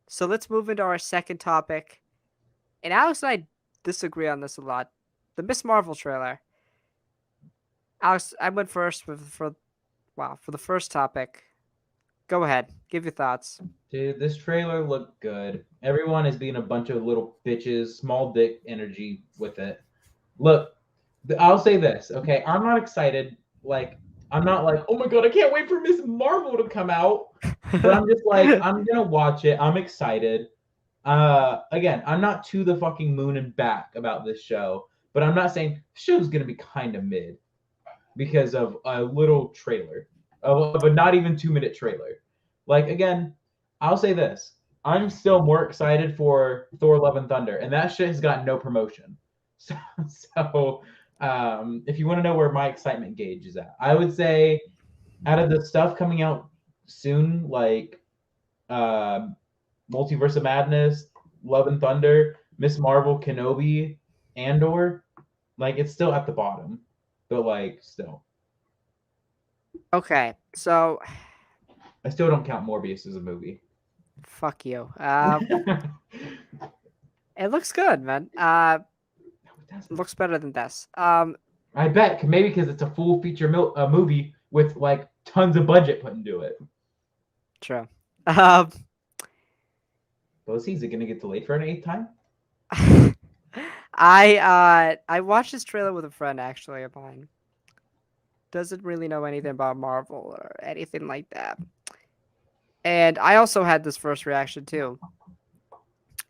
So let's move into our second topic. And Alex and I disagree on this a lot. The Miss Marvel trailer. Alex, I went first for the first topic. Go ahead, give your thoughts. Dude, this trailer looked good. Everyone is being a bunch of little bitches, small dick energy with it. Look, I'll say this, okay? I'm not excited. Like, I'm not like, oh my god, I can't wait for Miss Marvel to come out. But I'm just like, I'm gonna watch it. I'm excited. Again, I'm not to the fucking moon and back about this show, but I'm not saying the show's gonna be kind of mid because of a little trailer, of a not even 2 minute trailer. Like, again, I'll say this: I'm still more excited for Thor: Love and Thunder, and that shit has gotten no promotion. So, if you want to know where my excitement gauge is at, I would say out of the stuff coming out soon, like uh, Multiverse of Madness, Love and Thunder, Miss Marvel, Kenobi, Andor, like it's still at the bottom, but like still, Okay, so I still don't count Morbius as a movie. fuck you. No, It looks good, man. it doesn't. Looks better than this. I bet maybe because it's a full feature movie with like tons of budget put into it. True. Um, Both is it gonna get delayed for an eighth time? I watched this trailer with a friend actually of mine. Doesn't really know anything about Marvel or anything like that. And I also had this first reaction too.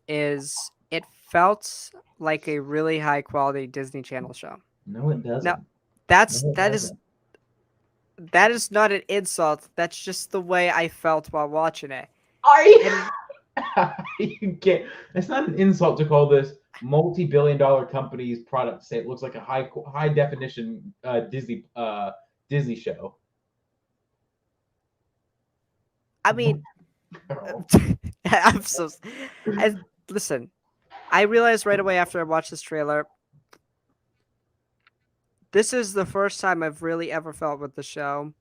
Is it felt like a really high quality Disney Channel show. No, it Now, doesn't. that's No, it that is doesn't. that is not an insult. That's just the way I felt while watching it. I And you can't. It's not an insult to call this multi-billion-dollar company's product. Say it looks like a high definition Disney show. I mean, I'm so. I, listen, I realized right away after I watched this trailer, this is the first time I've really ever felt with the show.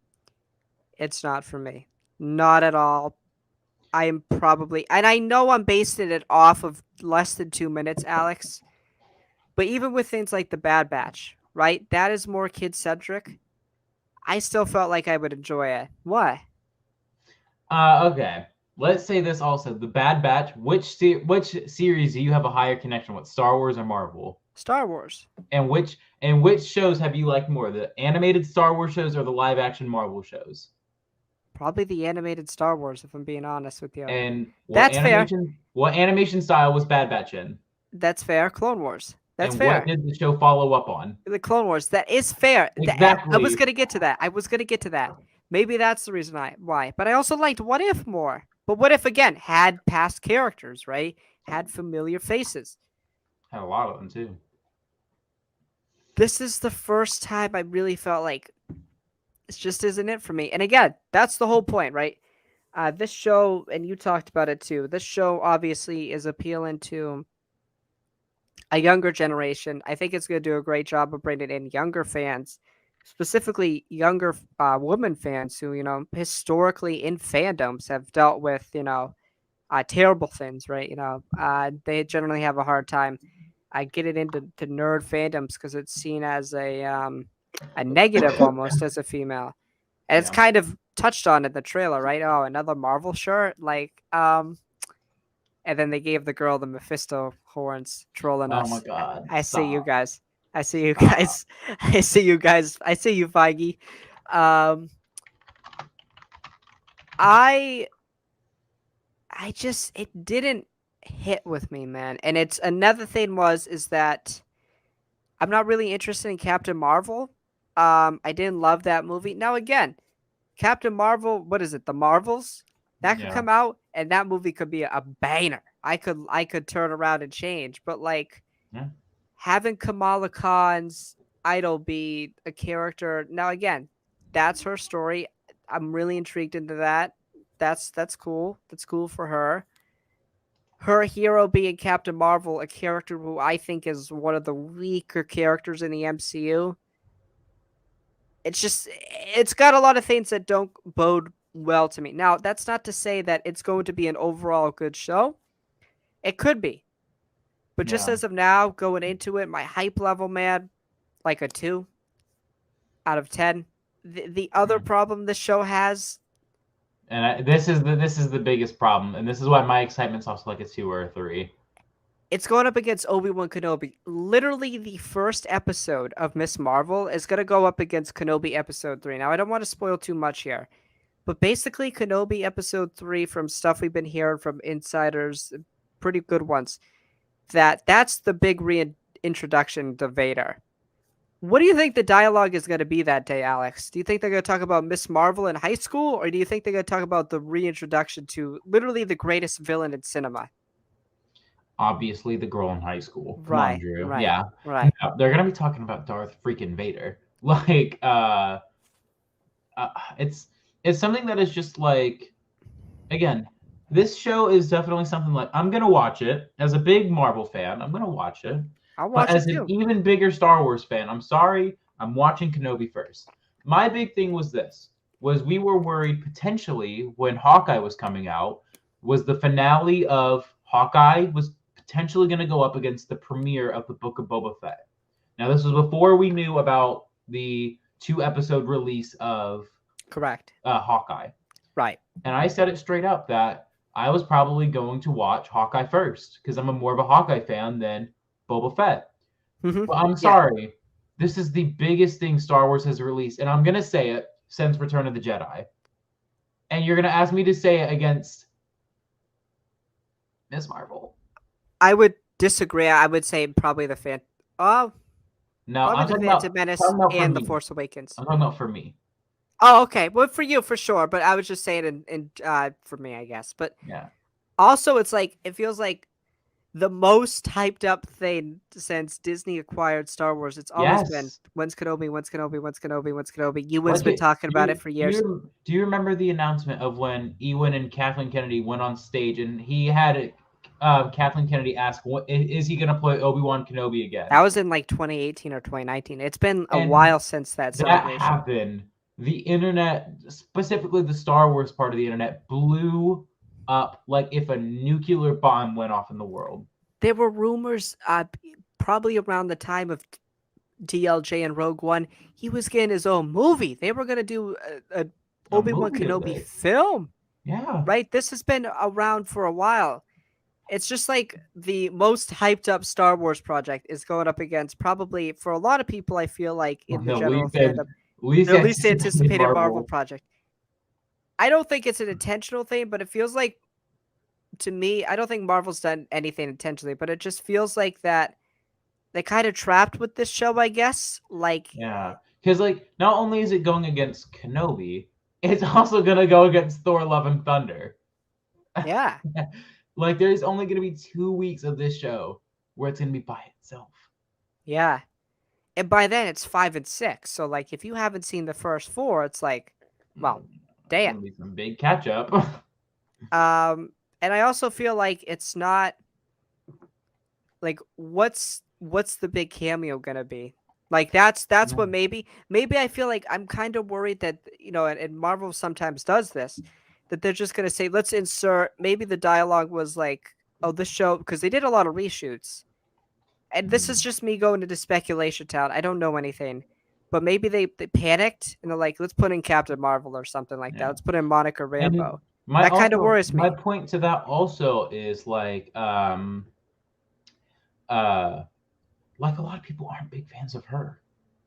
It's not for me. Not at all. I am probably, and I know I'm basing it off of less than 2 minutes, Alex. But even with things like the Bad Batch, right? That is more kid centric. I still felt like I would enjoy it. What? Okay. Let's say this also: the Bad Batch. Which series do you have a higher connection with, Star Wars or Marvel? Star Wars. And which shows have you liked more, the animated Star Wars shows or the live action Marvel shows? Probably the animated Star Wars, if I'm being honest with you. And what That's fair. animation? What animation style was Bad Batch in? That's fair. Clone Wars. That's And what fair. did the show follow up on? The Clone Wars. That is fair. I was Exactly. gonna get to that. I was gonna get to that. Maybe that's the reason why. But I also liked What If more. But What If again had past characters, right? Had familiar faces. Had a lot of them too. This is the first time I really felt like it just isn't it for me. And again, that's the whole point, right? This show, and you talked about it too. This show obviously is appealing to a younger generation. I think it's going to do a great job of bringing in younger fans, specifically younger women fans who, historically in fandoms have dealt with, terrible things, right? They generally have a hard time getting into nerd fandoms because it's seen as a negative almost as a female. And it's Yeah. kind of touched on in the trailer, right? Oh, another Marvel shirt, and then they gave the girl the Mephisto horns, trolling Oh my us. god. I see you Stop. guys. I see you Stop. guys. I see you guys. I see you, Feige. Um, I, I just it didn't hit with me, man. And it's another thing is that I'm not really interested in Captain Marvel. I didn't love that movie. Now again, Captain Marvel, what is it? The Marvels? That could Yeah. come out and that movie could be a banger. I could turn around and change, but like Yeah. having Kamala Khan's idol be a character. Now again, that's her story. I'm really intrigued into that. That's cool. That's cool for her. Her hero being Captain Marvel, a character who I think is one of the weaker characters in the MCU. It's got a lot of things that don't bode well to me. Now, that's not to say that it's going to be an overall good show. It could be. But just Yeah. as of now, going into it, my hype level, man, like a 2 out of 10. The other Mhm. problem this show has, And this is the biggest problem, and this is why my excitement's also like a 2 or a 3. it's going up against Obi-Wan Kenobi. Literally, the first episode of Miss Marvel is going to go up against Kenobi Episode 3. Now, I don't want to spoil too much here, but basically, Kenobi Episode 3, from stuff we've been hearing from insiders, pretty good ones, that's the big reintroduction to Vader. What do you think the dialogue is going to be that day, Alex? Do you think they're going to talk about Miss Marvel in high school, or do you think they're going to talk about the reintroduction to literally the greatest villain in cinema? Obviously, the girl in high school. Come on, Right, Drew. right, Yeah. right. No, they're gonna be talking about Darth freaking Vader. Like, uh it's it's something that is just like, again, this show is definitely something like I'm gonna watch it as a big Marvel fan. I'm gonna watch it, I'll but watch it as an too. even bigger Star Wars fan, I'm sorry, I'm watching Kenobi first. My big thing was this: was we were worried potentially when Hawkeye was coming out, was the finale of Hawkeye was potentially going to go up against the premiere of the Book of Boba Fett. Now this was before we knew about the 2-episode release of Correct. Hawkeye. Right. And I said it straight up that I was probably going to watch Hawkeye first because I'm a more of a Hawkeye fan than Boba Fett. Mm-hmm. But I'm Yeah. sorry, this is the biggest thing Star Wars has released, and I'm gonna say it since Return of the Jedi. And you're gonna ask me to say it against Miss Marvel? I would disagree. I would say probably the fan. Oh, No, probably I'm the talking Phantom about Menace talking about for and the me. Force Awakens. I'm talking about for me. Oh, okay. Well, for you, for sure. But I was just saying, for me, I guess. But Yeah. also, it's like it feels like the most hyped up thing since Disney acquired Star Wars. It's always been Yes. when's Kenobi, when's Kenobi, when's Kenobi, when's Kenobi. Ewan's What been do, talking do about it you for do years. you remember the announcement of when Ewan and Kathleen Kennedy went on stage and he had Kathleen Kennedy ask, "What is he going to play Obi-Wan Kenobi again?" That was in like 2018 or 2019. It's been a And while since that that celebration. happened. The internet, specifically the Star Wars part of the internet, blew up like if a nuclear bomb went off in the world. There were rumors, probably around the time of DLJ and Rogue One, he was getting his own movie. They were gonna do a A Obi-Wan movie of Kenobi it. film, Yeah. right? This has been around for a while. It's just like the most hyped up Star Wars project is going up against probably for a lot of people. I feel like in the The general fandom, least their least anticipated anticipated Marvel Marvel. project. I don't think it's an intentional thing, but it feels like to me, I don't think Marvel's done anything intentionally, but it just feels like that they kind of trapped with this show, I guess. Like, Yeah. Because, like, not only is it going against Kenobi, it's also going to go against Thor Love and Thunder. yeah, Like, there's only going to be 2 weeks of this show where it's going to be by itself. yeah. And by then it's 5 and 6. So like if you haven't seen the first 4, it's like, well, It's damn. going to be some big catch up. And I also feel like it's not like what's the big cameo gonna be? Like that's what maybe I feel like I'm kind of worried that and Marvel sometimes does this, that they're just gonna say let's insert maybe the dialogue was like, oh, this show, because they did a lot of reshoots. And this is just me going into speculation town. I don't know anything. But maybe they panicked and they're like, let's put in Captain Marvel or something like that. Yeah. Let's put in Monica And Rambeau. That kind of worries me. My point to that also is like a lot of people aren't big fans of her.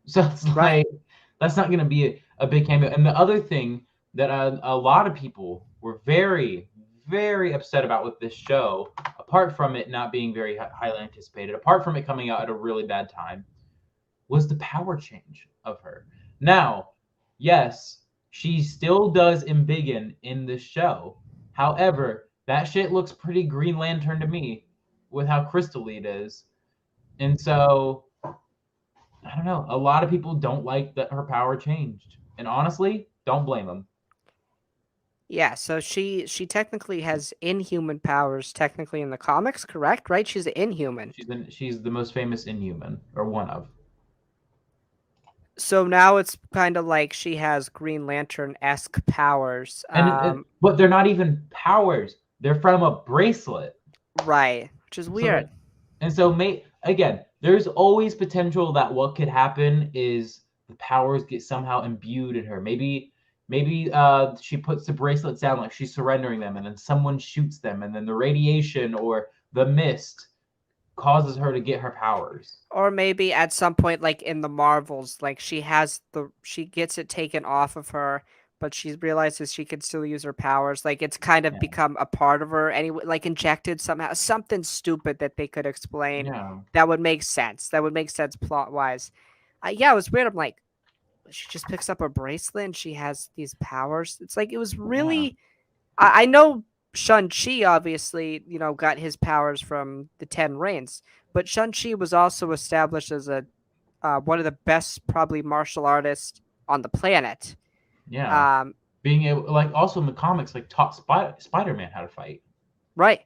So it's Right. like that's not going to be a big cameo. And the other thing that a lot of people were very, very upset about with this show, apart from it not being very highly anticipated, apart from it coming out at a really bad time, was the power change of her. Now, yes, she still does embiggen in this show. However, that shit looks pretty Green Lantern to me with how crystally it is. And so, I don't know. A lot of people don't like that her power changed. And honestly, don't blame them. Yeah, so she technically has inhuman powers technically in the comics, correct? Right? She's an inhuman. She's the most famous Inhuman, or one of. So now it's kind of like she has Green Lantern-esque powers. But they're not even powers. They're from a bracelet. Right, which is So weird. again, there's always potential that what could happen is the powers get somehow imbued in her. Maybe she puts the bracelets down like she's surrendering them, and then someone shoots them, and then the radiation or the mist causes her to get her powers. Or maybe at some point, like in the Marvels, like she gets it taken off of her, but she realizes she can still use her powers. Like it's kind of Yeah. become a part of her anyway, like injected somehow. Something stupid that they could explain Yeah. that would make sense. That would make sense plot wise. Yeah, it was weird. I'm like, she just picks up a bracelet and she has these powers. It's like it was Yeah. really. I know Shun-Chi obviously, got his powers from the Ten Rings, but Shun-Chi was also established as a one of the best probably martial artists on the planet. Yeah. Um, Being able, like, also in the comics, like, taught Spider-Man how to fight. right,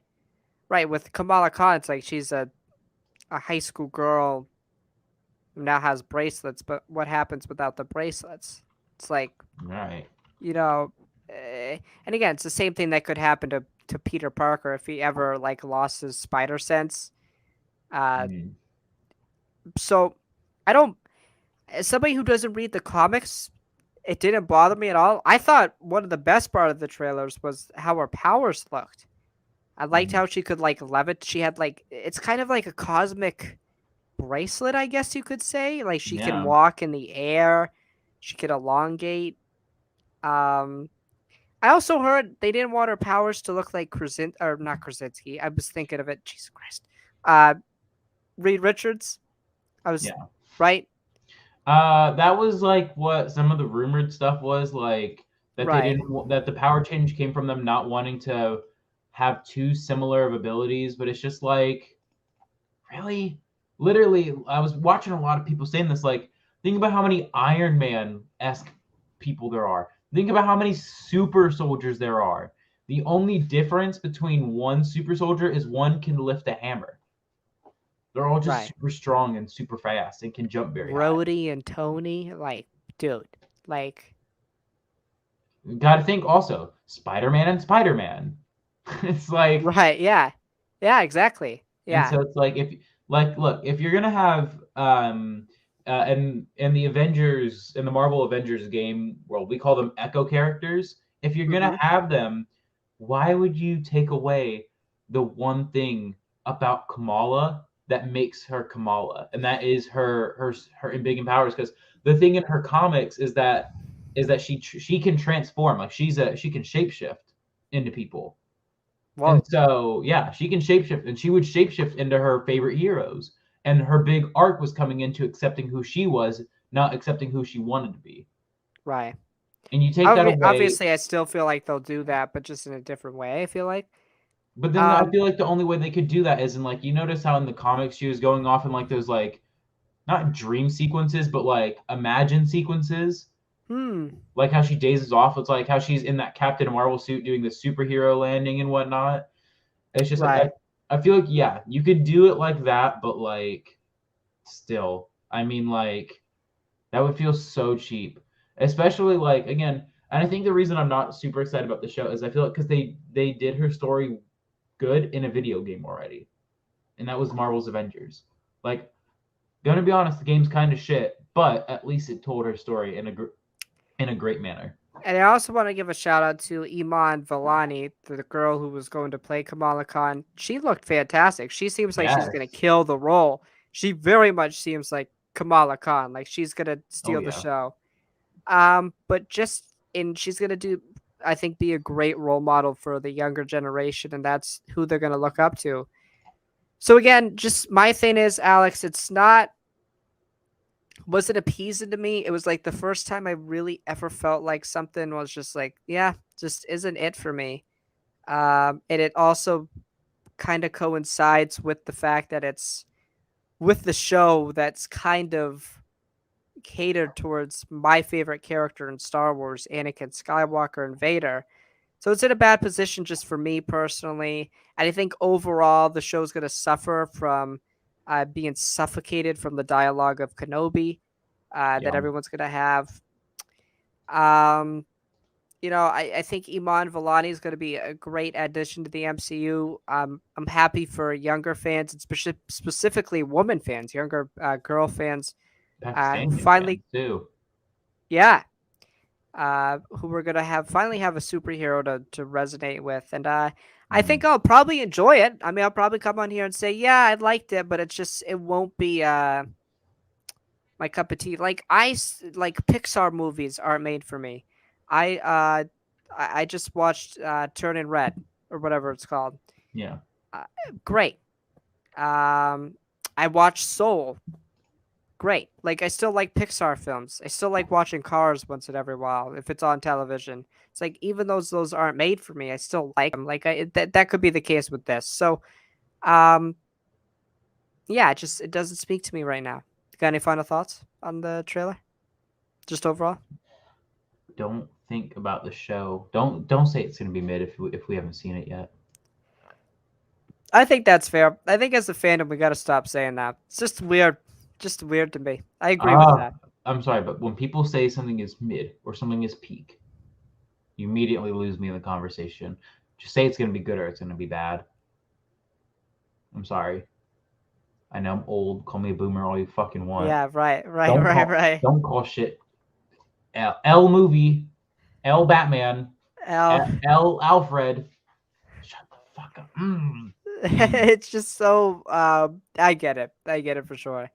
right. With Kamala Khan, it's like she's a high school girl who now has bracelets, but what happens without the bracelets? It's like, Right. you know, and again, it's the same thing that could happen to Peter Parker if he ever like lost his spider sense. Uh, Mm. so I don't. As somebody who doesn't read the comics, it didn't bother me at all. I thought one of the best part of the trailers was how her powers looked. I liked Mhm. how she could like levitate. She had like it's kind of like a cosmic bracelet, I guess you could say. Like she can Yeah. walk in the air. She could elongate. Um, I also heard they didn't want her powers to look like or not Krasinski. I was thinking of it. Jesus Christ. Uh, Reed Richards. I was Yeah. right. That was like what some of the rumored stuff was, like that they Right. didn't that the power change came from them not wanting to have too similar of abilities, but it's just like, really? Literally, I was watching a lot of people saying this, like, think about how many Iron Man-esque people there are. Think about how many super soldiers there are. The only difference between one super soldier is one can lift a hammer. They're all just Right. super strong and super fast and can jump very high. Rhodey and Tony, like, dude, like, Got to think also Spider-Man and Spider-Man. It's like, right, yeah, yeah, exactly, and yeah, so it's like, if like look, if you're gonna have in the Avengers, in the Marvel Avengers game, well, we call them Echo characters. If you're gonna mm-hmm. have them, why would you take away the one thing about Kamala that makes her Kamala, and that is her embiggen powers? Because the thing in her comics is that she can transform, like she can shapeshift into people. And Whoa, so, yeah, she can shapeshift, and she would shapeshift into her favorite heroes. And her big arc was coming into accepting who she was, not accepting who she wanted to be. right. And you take that away, Obviously, I still feel like they'll do that, but just in a different way. I feel like, but then I um, feel like the only way they could do that is in, like, you notice how in the comics she was going off in like those, like, not dream sequences, but like imagine sequences. hmm, Like how she dazes off. It's like how she's in that Captain Marvel suit doing the superhero landing and whatnot. It's just like right. I feel like, yeah, you could do it like that, but like still, I mean, like, that would feel so cheap, especially like, again. And I think the reason I'm not super excited about the show is I feel like because they did her story good in a video game already, and that was Marvel's Avengers. Like, gonna be honest, the game's kind of shit, but at least it told her story in a great manner. And I also want to give a shout out to Iman Vellani, the girl who was going to play Kamala Khan. She looked fantastic. She seems like she's gonna Yes. kill the role. She very much seems like Kamala Khan, like she's gonna Oh steal the yeah. show. But she's gonna do, I think, be a great role model for the younger generation, and that's who they're gonna look up to. So again, just my thing is, Alex, it's not wasn't appeasing to me. It was like the first time I really ever felt like something was just like, yeah, just isn't it for me. And it also kind of coincides with the fact that it's with the show that's kind of catered towards my favorite character in Star Wars, Anakin Skywalker and Vader. So it's in a bad position just for me personally. And I think overall the show's going to suffer from being suffocated from the dialogue of Kenobi. that Yeah. everyone's gonna have. Um, I think Iman Vellani is going to be a great addition to the MCU. I'm happy for younger fans, and specifically woman fans, younger girl fans, who Pakistani fans finally, too. yeah, who we're gonna finally have a superhero to resonate with, and I think I'll probably enjoy it. I mean, I'll probably come on here and say, yeah, I liked it, but it won't be my cup of tea. Like Pixar movies aren't made for me. I just watched Turning Red or whatever it's called. Yeah. Uh, Great. I watched Soul. Great. Like I still like Pixar films. I still like watching Cars once in every while if it's on television. It's like even those aren't made for me, I still like them. Like that could be the case with this. So, um, yeah, it doesn't speak to me right now. Got any final thoughts on the trailer? Just overall? Don't think about the show. Don't say it's gonna be mid if we haven't seen it yet. I think that's fair. I think as a fandom, we got to stop saying that. It's just weird. Just weird to me. I agree with that. I'm sorry, but when people say something is mid or something is peak, you immediately lose me in the conversation. Just say it's gonna be good or it's gonna be bad. I'm sorry. I know I'm old. Call me a boomer all you fucking want. Yeah, right. Don't call shit L movie, L Batman, L. L Alfred. Shut the fuck up. It's just so. I get it. I get it for sure.